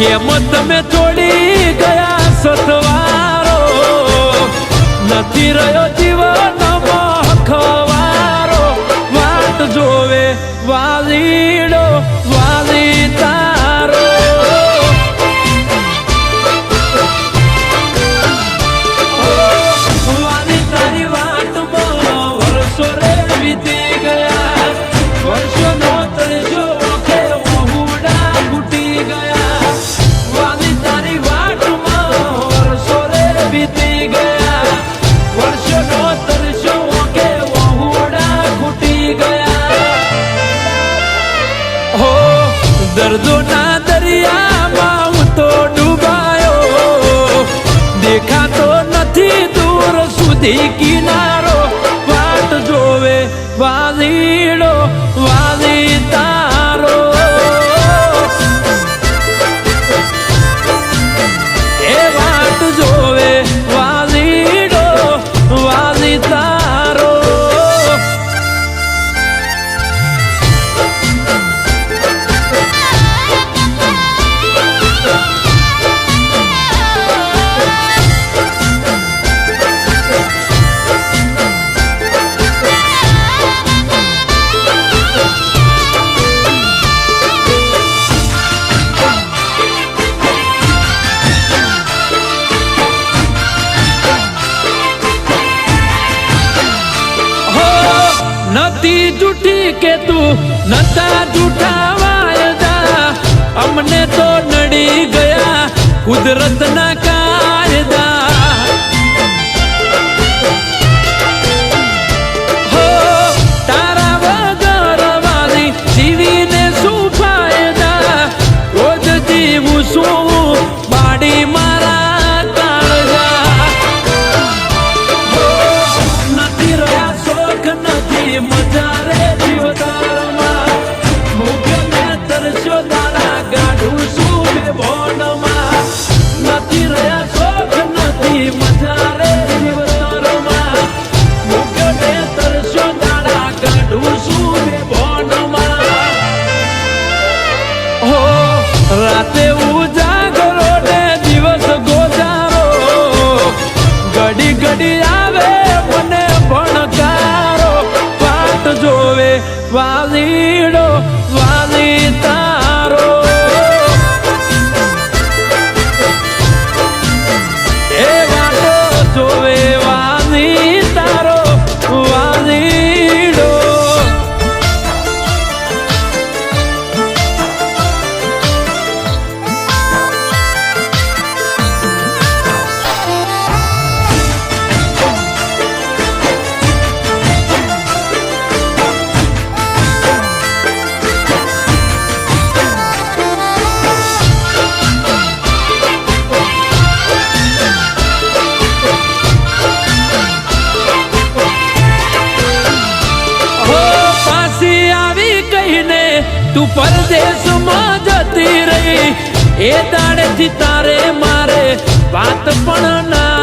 કેમ તમે છોડી ગયા સથવારો નથી રહ્યો જીવનમાં ખવારો વાટ જોવે વાલીડો વાલી તારો વાલી તારી વાટમાં વર્ષો રે વીતી ગયા વર્ષો નો તરજો કે ઓહુડા ફૂટી ગયા વાલી તારી વાટમાં વર્ષો રે વીતી ગયા વર્ષો નો તરજો કે ઓહુડા ફૂટી ગયા હો દર્દોના દરિયામાં હું તો ડૂબાયો દેખાતો નથી દૂર સુધી કિનારો વાટ જોવે વાલીડો વાલી તારો એ વાટ જોવે વાલીડો વાલી તારો નથી જૂઠી કે તું નતા જૂઠા વાયદા અમને તો નડી ગયા કુદરતના કાયદા હો તારા વગર વાલી જીવીને શું ફાયદા રોજ જીવું શું બાડી મારા કાળજા નથી રહ્યા શોખ નથી મજા રે જીવતારમાં મુખ્ય તરસ્યો તારા ગાઢું શું ભોનમાં નથી રહ્યા શોખ નથી મજા રે જીવતારમાં મુખ્ય તરસ્યો તારા ગાઢું શું ભોનમાં હો રાતે ઉજાગરો ને દિવસ ગોજારો ઘડી ઘડી આવે મને ભણકારો વાટ જોવે વાલીડો વાલી તારો એ વાટો જોવે વાલી તારો વાલીડો તું પરદેશમાં જતી રહી એ દાડેથી તારે મારે વાત પણ ના